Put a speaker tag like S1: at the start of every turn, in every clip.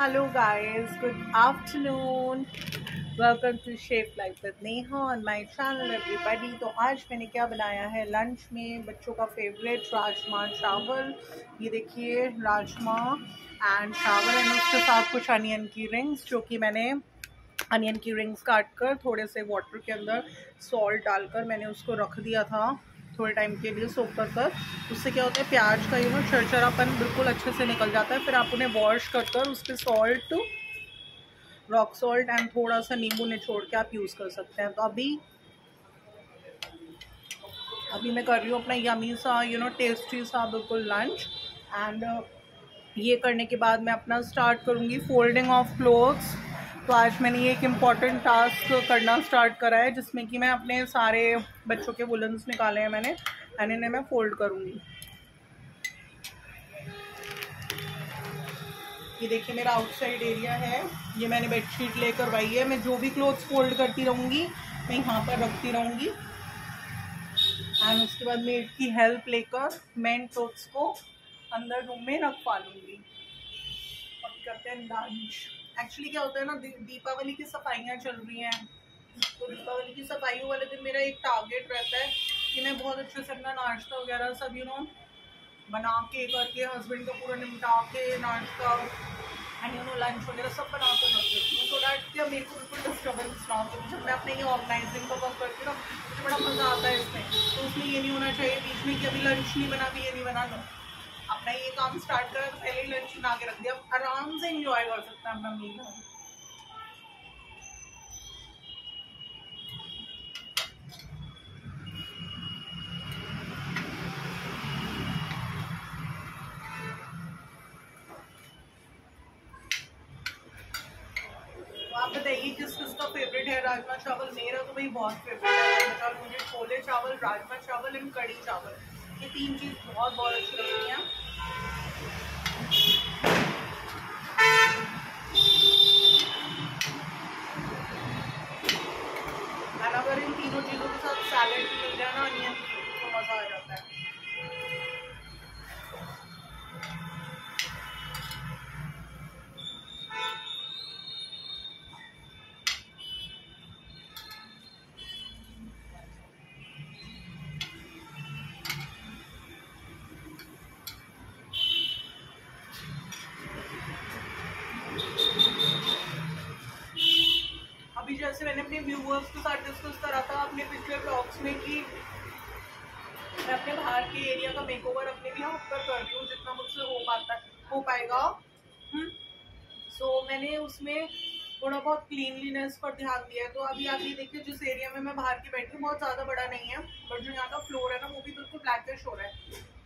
S1: Hello guys, good afternoon. Welcome to Shape Life with Neha on my channel everybody. तो आज मैंने क्या बनाया है लंच में, बच्चों का फेवरेट राजमा चावल। ये देखिए राजमा एंड चावल एंड उसके साथ कुछ अनियन की रिंग्स, जो कि मैंने अनियन की रिंग्स काट कर थोड़े से वाटर के अंदर सॉल्ट डालकर मैंने उसको रख दिया था थोड़े टाइम के लिए सोक कर। उससे क्या होता है, प्याज का चरचरापन बिल्कुल अच्छे से निकल जाता है। फिर आप उन्हें वॉश कर उस पर सॉल्ट, रॉक सॉल्ट एंड थोड़ा सा नींबू निचोड़ के आप यूज़ कर सकते हैं। तो अभी मैं कर रही हूँ अपना यमी सा टेस्टी सा बिल्कुल लंच। एंड ये करने के बाद मैं अपना स्टार्ट करूँगी फोल्डिंग ऑफ क्लोथ्स। तो आज मैंने ये एक इम्पॉर्टेंट टास्क करना स्टार्ट करा है, जिसमें कि मैं अपने सारे बच्चों के वुलन्स निकाले हैं मैंने, एंड इन्हें मैं फोल्ड करूँगी। ये देखिए मेरा आउटसाइड एरिया है, ये मैंने बेडशीट ले करवाई है। मैं जो भी क्लोथ्स फोल्ड करती रहूँगी मैं यहाँ पर रखती रहूँगी, एंड उसके बाद मेड की हेल्प लेकर मैं इन क्लोथ्स को अंदर रूम में रखवा लूँगी। और करते हैं लंच। एक्चुअली क्या होता है ना, दीपावली की सफाइयाँ चल रही हैं, तो दीपावली की सफाइयों वाले दिन मेरा एक टारगेट रहता है कि मैं बहुत अच्छे से अपना नाश्ता वगैरह सब बना के करके, हस्बैंड का पूरा निपटा के नाश्ता एंड लंच वगैरह सब बना कर रख देती हूँ, सो दैट क्या मेरे को बिल्कुल डिस्टर्बेंस ना हो। जब मैं अपने ये ऑर्गेनाइजिंग का वर्क करती हूँ ना, मुझे बड़ा मज़ा आता है इसमें। तो उसमें ये नहीं होना चाहिए बीच में कि अभी लंच नहीं बना, भी ये नहीं बना। लो अपना ये काम स्टार्ट करा तो पहले ही लंच बना के रख दिया, आराम से इंजॉय कर सकते हैं अपना मील। आप बताइए किस किस का फेवरेट है राजमा चावल। मेरा तो भाई बहुत फेवरेट है राजमा चावल। मुझे छोले चावल, राजमा चावल एंड कड़ी चावल, ये तीन चीज़ बहुत अच्छी लगती हैं। और अगर इन तीनों चीज़ों के साथ सैलेड भी मिल जाए ना, अनियन, तो मज़ा आ जाता है। अभी जैसे मैंने अपने व्यूअर्स के साथ डिस्कस करा था अपने पिछले ब्लॉग्स में कि मैं अपने बाहर के एरिया का मेकओवर अपने भी यहाँ पर करती हूँ जितना मुझसे हो पाएगा। सो मैंने उसमें थोड़ा बहुत क्लीनलीनेस पर ध्यान दिया है। तो अभी आप ये देखिए, जिस एरिया में मैं बाहर की बैठी हूँ बहुत ज़्यादा बड़ा नहीं है, बट जो यहाँ का फ्लोर है ना वो भी बिल्कुल ब्लैकिश हो रहा है।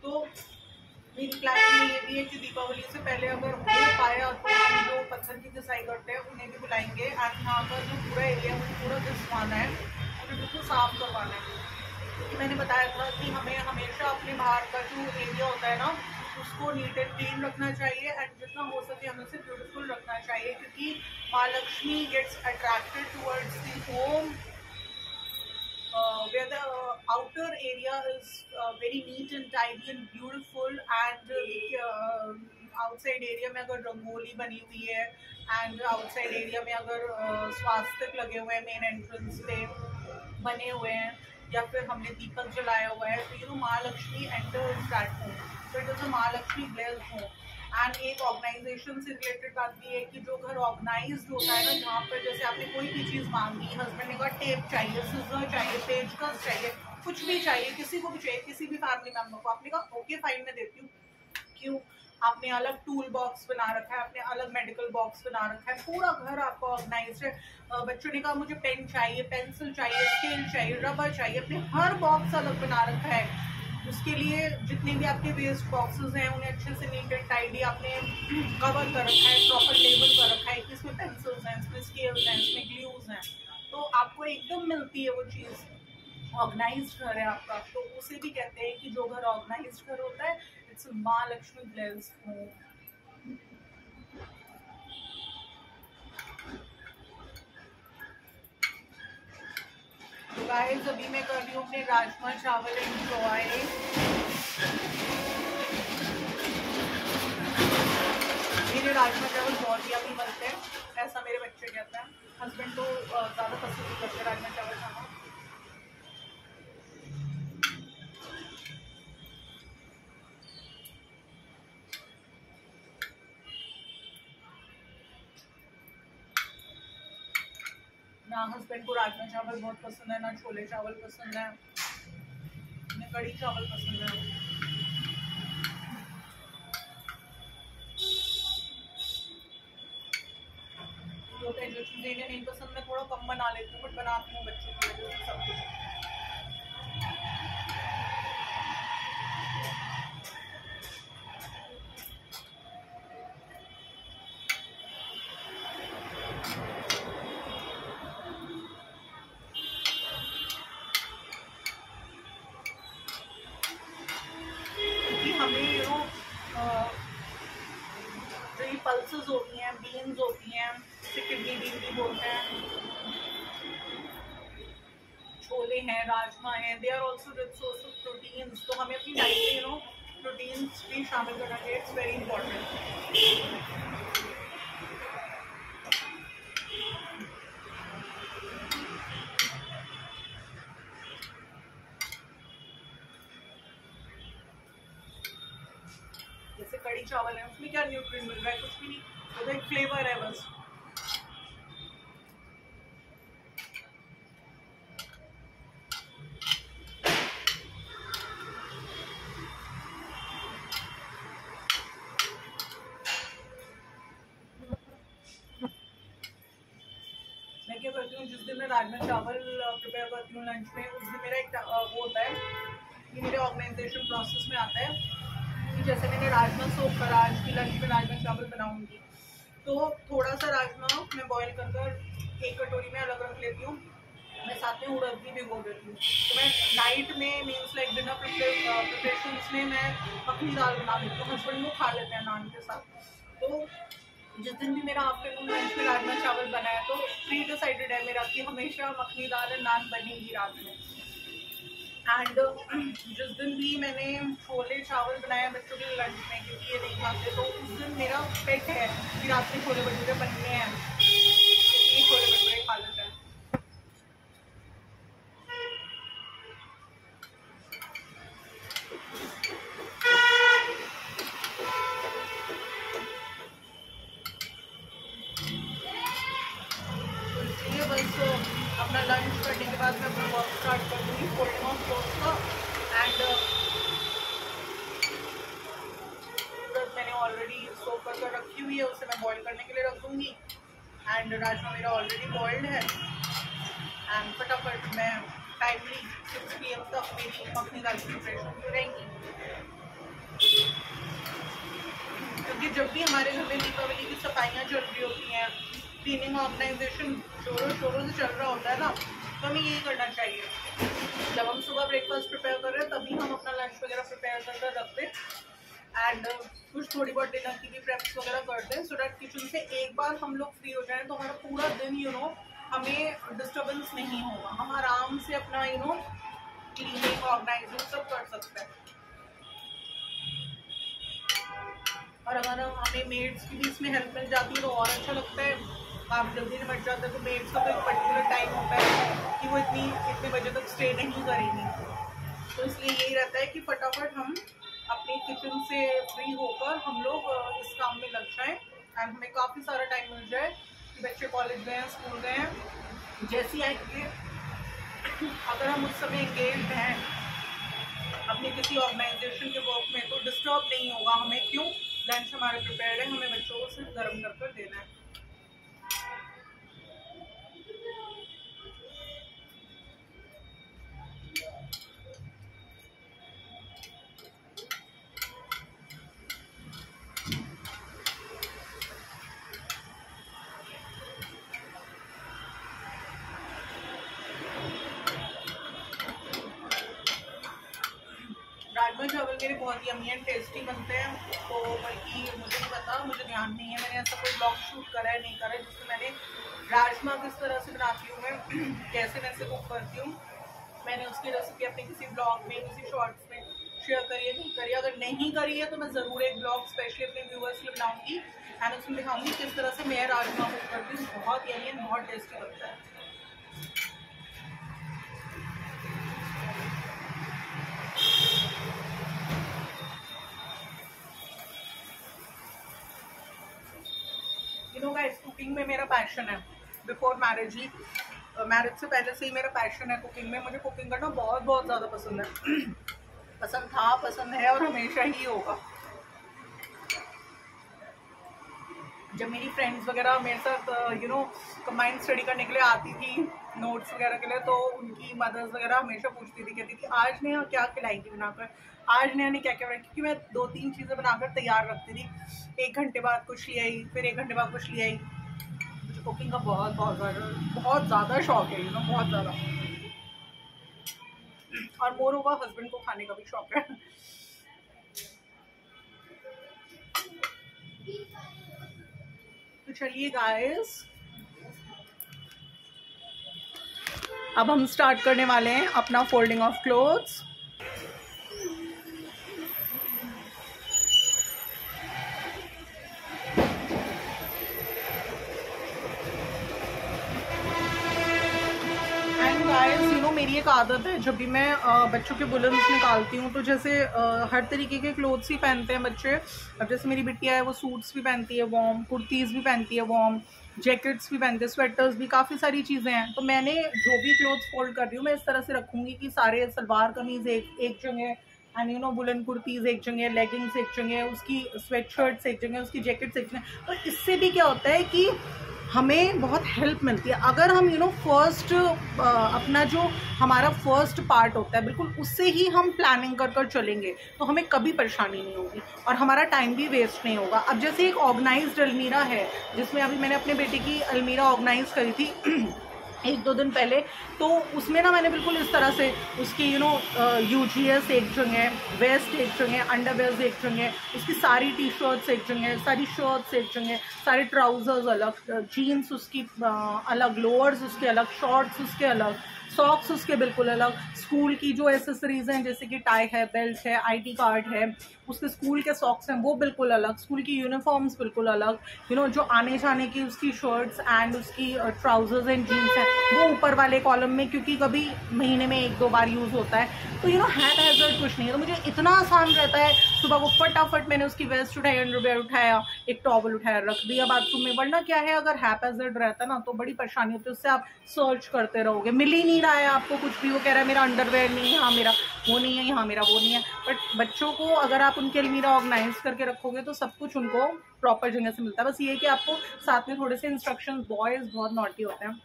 S1: तो मेरी प्लानिंग में ये भी है कि दीपावली से पहले अगर हो पाया तो हम जो पत्थर की घिसाई करते हैं उन्हें भी बुलाएंगे, एंड यहाँ पर जो पूरा एरिया है पूरा घिसवाना है, मुझे बिल्कुल साफ करवाना है। क्योंकि मैंने बताया था कि हमें हमेशा अपने बाहर का जो एरिया होता है ना उसको नीट एंड क्लीन रखना चाहिए, एंड जितना हो सके हमें उसे ब्यूटीफुल रखना चाहिए, क्योंकि माँ Lakshmi gets attracted towards the home where the outer area is very neat and tidy and beautiful, and outside area में अगर रंगोली बनी हुई है, एंड आउटसाइड एरिया में अगर स्वास्तिक लगे हुए हैं मेन एंट्रेंस पे बने हुए हैं, या फिर हमने दीपक जलाया हुआ है, तो माँ Lakshmi enters that home, so it is a माँ लक्ष्मी ब्लेस्ड होम। एंड एक ऑर्गेनाइजेशन से रिलेटेड बात भी है कि जो घर ऑर्गेनाइज्ड होता है ना, जहाँ पर जैसे आपने कोई भी चीज़ मांगी, हस्बैंड ने कहा टेप चाहिए, सिजर चाहिए, पेचकस चाहिए, कुछ भी चाहिए, किसी को भी चाहिए, किसी भी फैमिली मेम्बर को, आपने कहा ओके फाइन मैं देती हूँ। क्यों? आपने अलग टूल बॉक्स बना रखा है, आपने अलग मेडिकल बॉक्स बना रखा है, पूरा घर आपका ऑर्गेनाइज्ड है। बच्चों ने कहा मुझे पेन चाहिए, पेंसिल चाहिए, स्केल चाहिए, रबर चाहिए, अपने हर बॉक्स अलग बना रखा है। उसके लिए जितने भी आपके वेस्ट बॉक्सेस हैं उन्हें अच्छे से नीट एंड टाइडी आपने कवर कर रखा है, प्रॉपर लेबल कर रखा है कि इसमें पेंसिल्स हैं, इसमें स्केल्स हैं, इसमें ग्लूज हैं, तो आपको एकदम मिलती है वो चीज़। ऑर्गेनाइज्ड घर है आपका, तो उसे भी कहते हैं कि जो घर ऑर्गेनाइज्ड घर होता है इट्स माँ लक्ष्मी ब्लेस्ड होम। गाइस अभी मैं कर रही हूँ अपने राजमा चावल एंजॉय। मेरे राजमा चावल बहुत ही ना हस्बैंड को राजमा चावल बहुत पसंद है, ना छोले चावल पसंद है, ना कढ़ी चावल पसंद है। तो जो चीज़ें इन्हें नहीं पसंद मैं थोड़ा कम बना लेती हूँ, बट बनाती हूँ बच्चों के लिए सब कुछ। हमें जो ये पल्सेस होती हैं, बीन्स होती हैं, किडनी बीन भी बोलते हैं, छोले हैं, राजमा है, they are also rich source of proteins. तो हमें अपनी डाइट में प्रोटीन्स भी शामिल करना चाहिए, इट्स वेरी इंपॉर्टेंट। जैसे कढ़ी चावल है, उसमें क्या न्यूट्रिएंट मिल रहा है? कुछ भी नहीं, वो तो एक फ्लेवर है बस। मैं क्या करती हूँ, जिस दिन मैं राजमा चावल प्रिपेयर करती हूँ लंच में, उस दिन मेरा एक वो होता है कि मेरे ऑर्गेनाइजेशन प्रोसेस में आता है कि जैसे मैंने राजमा सोख करा, आज की लंच में राजमा चावल बनाऊंगी, तो थोड़ा सा राजमा मैं बॉईल कर एक कटोरी में अलग रख लेती हूँ। मैं साथ में उड़द भी भिगो देती हूँ। तो मैं नाइट में मीन्स लाइक डिनर प्रिपरेशन में मैं मखनी दाल बना लेती हूँ, हस्बैंड वो खा लेते हैं नान के साथ। तो जिस दिन भी मेरा आफ्टरनून लंच में राजमा चावल बना है, तो प्री डिसाइडेड है मेरा कि हमेशा मखनी दाल और नान बनेगी रात में। एंड जिस दिन भी मैंने छोले चावल बनाया बच्चों के लंच में, क्योंकि ये नहीं खाते, तो उस दिन मेरा पेट है कि रात में छोले भटूरे बनने हैं, ये छोले भटूरे खा लेते हैं। अपना लंच करने के बाद मैं अपना वर्क स्टार्ट कर दूँगी फोल्डिंग ऑफ क्लोथ्स का। एंड मैंने ऑलरेडी सोक कर रखी हुई है, उसे मैं बॉईल करने के लिए रख दूँगी। एंड राजमा मेरा ऑलरेडी बॉइल्ड है। एंड फटाफट मैं टाइमली 6 PM तक मेरी मखनी दाल की प्रिपरेशन रहेंगी। क्योंकि जब भी हमारे घर में दीपावली की सफाइयाँ चल रही होती हैं, क्लीनिंग ऑर्गेनाइजेशन जोरों शोरों से चल रहा होता है ना, तो हमें यही करना चाहिए। जब हम सुबह ब्रेकफास्ट प्रिपेयर कर रहे हैं, तभी हम अपना लंच वगैरह प्रिपेयर कर रखते हैं। एंड कुछ थोड़ी बहुत डिनर की भी प्रेप्स वगैरह करते हैं, सो डैट किचन से एक बार हम लोग फ्री हो जाएं तो हमारा पूरा दिन हमें डिस्टर्बेंस नहीं होगा, हम आराम से अपना क्लीनिंग ऑर्गेनाइजिंग सब कर सकते हैं। और अगर हमें मेड्स की भी इसमें हेल्प मिल जाती है तो और अच्छा लगता है। आप जल्दी निपट जाते हैं, तो मेड्स का तो एक पर्टिकुलर टाइम होता है कि वो इतने बजे तक स्टे नहीं करेंगी, तो इसलिए यही रहता है कि फटाफट हम अपने किचन से फ्री होकर हम लोग इस काम में लग जाएं एंड हमें काफ़ी सारा टाइम मिल जाए कि बच्चे कॉलेज गए हैं, स्कूल गए हैं, जैसे आएंगे अगर हम उस समय एंगेज हैं अपने किसी ऑर्गेनाइजेशन के वर्क में, तो डिस्टर्ब नहीं होगा हमें। क्यों? लंच हमारे प्रिपेयर्ड है, हमें बच्चों को सिर्फ गर्म कर देना है। राजमा चावल मेरे बहुत यम्मी एंड टेस्टी बनते हैं, तो बल्कि मुझे नहीं पता, मुझे ध्यान नहीं है, मैंने ऐसा कोई ब्लॉग शूट करा है नहीं करा है जिसमें मैंने राजमा किस तरह से बनाती हूँ मैं कैसे मैं इसे कुक करती हूँ, मैंने उसकी रेसिपी अपने किसी ब्लॉग में किसी शॉर्ट्स में शेयर करी है नहीं करी है। अगर नहीं करी है तो मैं ज़रूर एक ब्लॉग स्पेशली अपने व्यूअर्स के लिए बनाऊँगी एंड उसमें दिखाऊँगी किस तरह से मैं राजमा कुक करती हूँ। बहुत यम्मी एंड बहुत टेस्टी लगता है। गाइस, कुकिंग में मेरा पैशन है बिफोर मैरिज ही। मैरिज से पहले से ही मेरा पैशन है कुकिंग में। मुझे कुकिंग करना बहुत बहुत ज़्यादा पसंद है। पसंद था, पसंद है और हमेशा ही होगा। जब मेरी फ्रेंड्स वगैरह मेरे साथ कंबाइंड स्टडी करने के लिए आती थी नोट्स वगैरह के लिए, तो उनकी मदर्स वगैरह हमेशा पूछती थी, कहती थी आज नेहा क्या खिलाएंगी बनाकर, आज नेहा ने क्या क्या बनाया, क्योंकि मैं 2-3 चीज़ें बनाकर तैयार रखती थी। 1 घंटे बाद कुछ ले आई, फिर 1 घंटे बाद कुछ ले आई। मुझे कुकिंग का बहुत ज़्यादा शौक है, बहुत ज़्यादा। और मोर ओवर हस्बैंड को खाने का भी शौक है। तो चलिए गाइस, अब हम स्टार्ट करने वाले हैं अपना folding of clothes. And guys मेरी एक आदत है, जब भी मैं बच्चों के बुलन्स निकालती हूँ, तो जैसे हर तरीके के क्लोथ्स ही पहनते हैं बच्चे। अब जैसे मेरी बिटिया है, वो सूट्स भी पहनती है वार्म, कुर्तीज़ भी पहनती है वार्म, जैकेट्स भी पहनते हैं, स्वेटर्स भी, काफ़ी सारी चीज़ें हैं। तो मैंने जो भी क्लोथ्स फोल्ड कर रही हूँ, मैं इस तरह से रखूँगी कि सारे सलवार कमीज़ एक जगह, एंड वुलन कुर्तीज़ एक जगह, लेगिंग्स एक जगह, उसकी स्वेट शर्ट्स एक जगह, उसकी जैकेट्स एक जगह। तो इससे भी क्या होता है कि हमें बहुत हेल्प मिलती है। अगर हम फर्स्ट अपना जो हमारा फर्स्ट पार्ट होता है, बिल्कुल उससे ही हम प्लानिंग कर चलेंगे, तो हमें कभी परेशानी नहीं होगी और हमारा टाइम भी वेस्ट नहीं होगा। अब जैसे एक ऑर्गेनाइज्ड अलमीरा है, जिसमें अभी मैंने अपने बेटे की अलमीरा ऑर्गेनाइज करी थी 1-2 दिन पहले, तो उसमें ना मैंने बिल्कुल इस तरह से उसकी यूजीएस एक जगह, वेस्ट एक जगह, अंडरवेयर्स एक जगह, उसकी सारी टी शर्ट्स एक जगह, सारी शर्ट्स एक जगह, सारे ट्राउजर्स अलग, जीन्स उसकी अलग, लोअर्स उसके अलग, शॉर्ट्स उसके अलग, सॉक्स उसके बिल्कुल अलग, स्कूल की जो एसेसरीज हैं जैसे कि टाई है, बेल्ट है, आईडी कार्ड है, उसके स्कूल के सॉक्स हैं वो बिल्कुल अलग, स्कूल की यूनिफॉर्म्स बिल्कुल अलग, जो आने जाने की उसकी शर्ट्स एंड उसकी ट्राउजर्स एंड जीन्स हैं वो ऊपर वाले कॉलम में, क्योंकि कभी महीने में 1-2 बार यूज़ होता है। तो हैंड हैजर्ड कुछ नहीं है, तो मुझे इतना आसान रहता है। सुबह को फटाफट मैंने उसकी वेस्ट उठाई, अंडरवेयर उठाया, एक टॉवल उठाया, रख दिया बाथरूम में। वरना क्या है, अगर हैंड हैजर्ड रहता ना तो बड़ी परेशानी होती है, उससे आप सर्च करते रहोगे, मिल ही नहीं रहा है आपको कुछ भी। वो कह रहा है मेरा अंडरवेयर नहीं है, हाँ मेरा वो नहीं है, यहाँ मेरा वो नहीं है। बट बच्चों को अगर आप उनके अलमीरा ऑर्गेनाइज करके रखोगे तो सब कुछ उनको प्रॉपर जगह से मिलता है। बस ये है कि आपको साथ में थोड़े से इंस्ट्रक्शंस, बॉयज़ बहुत नॉटी होते हैं,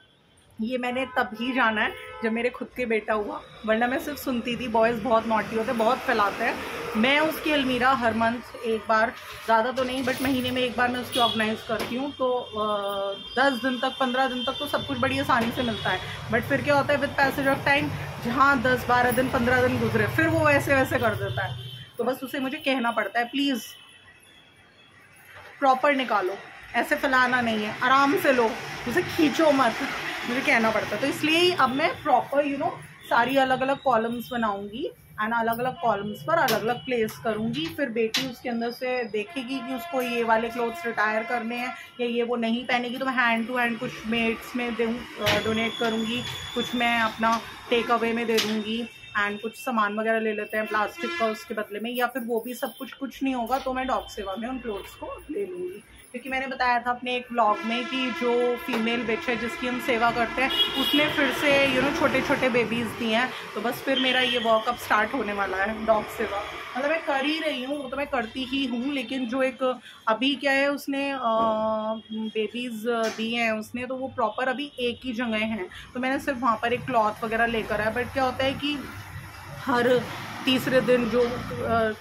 S1: ये मैंने तभी जाना है जब मेरे खुद के बेटा हुआ, वरना मैं सिर्फ सुनती थी बॉयज़ बहुत नॉटी होते हैं, बहुत फैलाते हैं। मैं उसकी अलमीरा हर मंथ एक बार, ज़्यादा तो नहीं बट महीने में एक बार मैं उसकी ऑर्गेनाइज करती हूँ। तो 10 दिन तक, 15 दिन तक तो सब कुछ बड़ी आसानी से मिलता है। बट फिर क्या होता है, विद पैसेज ऑफ टाइम, जहाँ 10-12 दिन, 15 दिन गुजरे, फिर वो वैसे वैसे कर देता है। तो बस उसे मुझे कहना पड़ता है, प्लीज़ प्रॉपर निकालो, ऐसे फैलाना नहीं है, आराम से लो, उसे खींचो मत, मुझे कहना पड़ता है। तो इसलिए अब मैं प्रॉपर सारी अलग अलग कॉलम्स बनाऊंगी एंड अलग अलग कॉलम्स पर अलग अलग प्लेस करूंगी। फिर बेटी उसके अंदर से देखेगी कि उसको ये वाले क्लोथ्स रिटायर करने हैं या ये वो नहीं पहनेगी, तो मैं हैंड टू हैंड कुछ मेड्स में डोनेट करूंगी, कुछ मैं अपना टेक अवे में दे दूँगी, एंड कुछ सामान वगैरह ले लेते हैं प्लास्टिक का उसके बदले में, या फिर वो भी सब कुछ नहीं होगा तो मैं डॉग सेवा में उन क्लोथ्स को ले लूँगी। क्योंकि मैंने बताया था अपने एक व्लॉग में कि जो फीमेल बिच है जिसकी हम सेवा करते हैं, उसने फिर से छोटे छोटे बेबीज़ दिए हैं। तो बस फिर मेरा ये वॉक अब स्टार्ट होने वाला है, डॉग सेवा। मतलब मैं कर ही रही हूँ, वो तो मैं करती ही हूँ, लेकिन जो एक अभी क्या है, उसने बेबीज़ दिए हैं उसने, तो वो प्रॉपर अभी एक ही जगह हैं, तो मैंने सिर्फ वहाँ पर एक क्लॉथ वगैरह लेकर आया। बट क्या होता है कि हर तीसरे दिन जो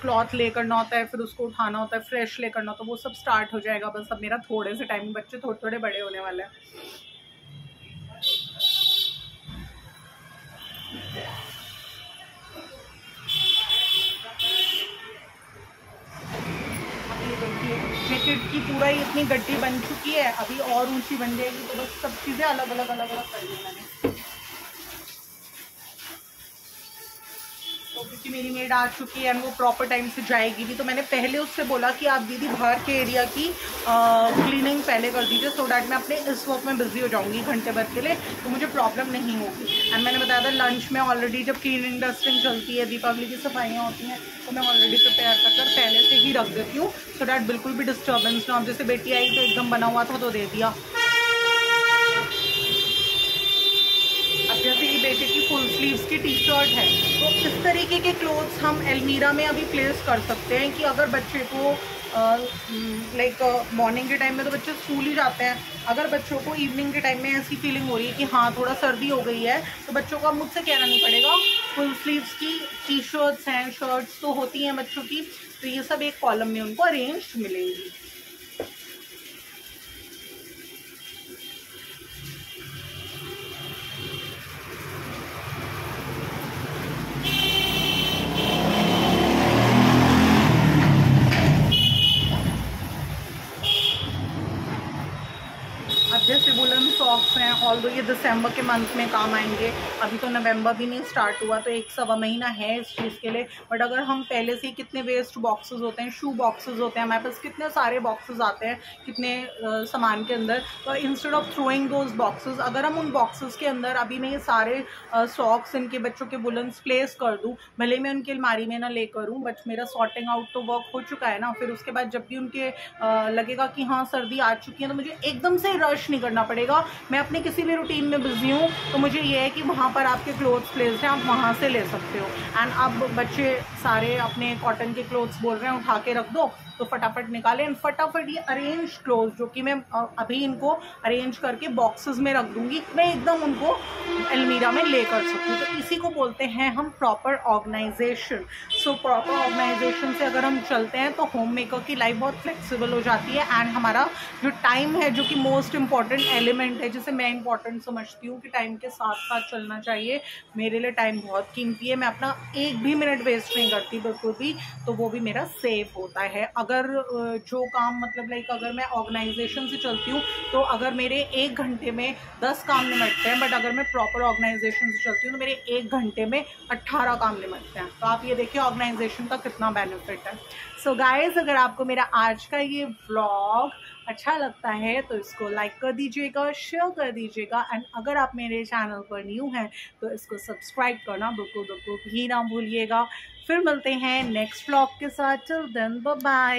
S1: क्लॉथ ले करना होता है, फिर उसको उठाना होता है, फ्रेश ले करना, तो वो सब स्टार्ट हो जाएगा। बस अब मेरा थोड़े से टाइम, बच्चे थोड़े थोड़े बड़े होने वाले हैं। जैकेट की पूरा ही इतनी गड्डी बन चुकी है, अभी और ऊंची बन जाएगी, तो बस सब चीज़ें अलग अलग कर ली मैंने। तो क्योंकि मेरी मेड आ चुकी है एंड वो प्रॉपर टाइम से जाएगी भी, तो मैंने पहले उससे बोला कि आप दीदी बाहर के एरिया की क्लीनिंग पहले कर दीजिए, सो डैट मैं अपने इस वर्क में बिजी हो जाऊंगी घंटे भर के लिए, तो मुझे प्रॉब्लम नहीं होगी। एंड मैंने बताया था लंच में ऑलरेडी जब क्लीनिंग डस्टिंग चलती है, दीपावली की सफाइयाँ होती हैं, तो मैं ऑलरेडी प्रिपेयर कर पहले से ही रख देती हूँ, सो डैट बिल्कुल भी डिस्टर्बेंस ना हो। जैसे बेटी आई तो एकदम बना हुआ था तो दे दिया। जैसे ये बेटे की फुल स्लीव्स की टी शर्ट है, तो इस तरीके के क्लोथ्स हम अलमीरा में अभी प्लेस कर सकते हैं कि अगर बच्चे को लाइक मॉर्निंग के टाइम में तो बच्चे स्कूल ही जाते हैं, अगर बच्चों को इवनिंग के टाइम में ऐसी फीलिंग हो रही है कि हाँ थोड़ा सर्दी हो गई है, तो बच्चों को मुझसे कहना नहीं पड़ेगा, फुल स्लीव्स की टी शर्ट्स हैं, शर्ट्स तो होती हैं बच्चों की, तो ये सब एक कॉलम में उनको अरेंज मिलेंगी। अब जैसे वुलन सॉक्स हैं, ऑल्दो ये दिसंबर के मंथ में काम आएंगे, अभी तो नवंबर भी नहीं स्टार्ट हुआ, तो 1-1.25 महीना है इस चीज़ के लिए। बट अगर हम पहले से कितने वेस्ट बॉक्सेस होते हैं, शू बॉक्सेस होते हैं हमारे पास, कितने सारे बॉक्सेस आते हैं कितने सामान के अंदर, तो instead of throwing those boxes, अगर हम उन बॉक्सेस के अंदर अभी मैं ये सारे सॉक्स इनके बच्चों के वुलन्स प्लेस कर दूँ, भले मैं उनकी अलमारी में ना ले करूँ, बट मेरा सॉर्टिंग आउट तो वर्क हो चुका है ना। फिर उसके बाद जब भी उनके लगेगा कि हाँ सर्दी आ चुकी है, तो मुझे एकदम से रश नहीं करना पड़ेगा। मैं अपने किसी भी रूटीन में बिजी हूँ, तो मुझे ये है कि वहाँ पर आपके क्लोथ्स प्लेस्ड हैं, आप वहाँ से ले सकते हो। एंड अब बच्चे सारे अपने कॉटन के क्लोथ्स बोल रहे हैं उठा के रख दो, तो फटाफट निकालें एंड फटाफट ये अरेंज क्लोथ जो कि मैं अभी इनको अरेंज करके बॉक्सेस में रख दूंगी, मैं एकदम उनको अलमीरा में ले कर सकती हूँ। तो इसी को बोलते हैं हम proper organisation. So proper organisation से अगर हम चलते हैं तो होम मेकर की लाइफ बहुत फ्लेक्सिबल हो जाती है। एंड हमारा जो टाइम है, जो कि मोस्ट इंपॉर्टेंट एलिमेंट है, जिसे मैं इंपॉर्टेंट समझती हूँ कि टाइम के साथ साथ चलना चाहिए, मेरे लिए टाइम बहुत कीमती है, मैं अपना 1 भी मिनट वेस्ट नहीं करती बिल्कुल भी, तो वो भी मेरा सेव होता है। अगर जो काम मतलब लाइक अगर मैं ऑर्गेनाइजेशन से चलती हूँ तो अगर मेरे 1 घंटे में 10 काम निपटते हैं, बट अगर मैं प्रॉपर ऑर्गेनाइजेशन से चलती हूँ तो मेरे 1 घंटे में 18 काम निपटते हैं। तो आप ये देखिए ऑर्गेनाइजेशन का कितना बेनिफिट है। सो गाइज, अगर आपको मेरा आज का ये व्लॉग अच्छा लगता है तो इसको लाइक कर दीजिएगा, शेयर कर दीजिएगा, एंड अगर आप मेरे चैनल पर न्यू हैं तो इसको सब्सक्राइब करना बिल्कुल भी ना भूलिएगा। फिर मिलते हैं नेक्स्ट व्लॉग के साथ। Till then bye bye.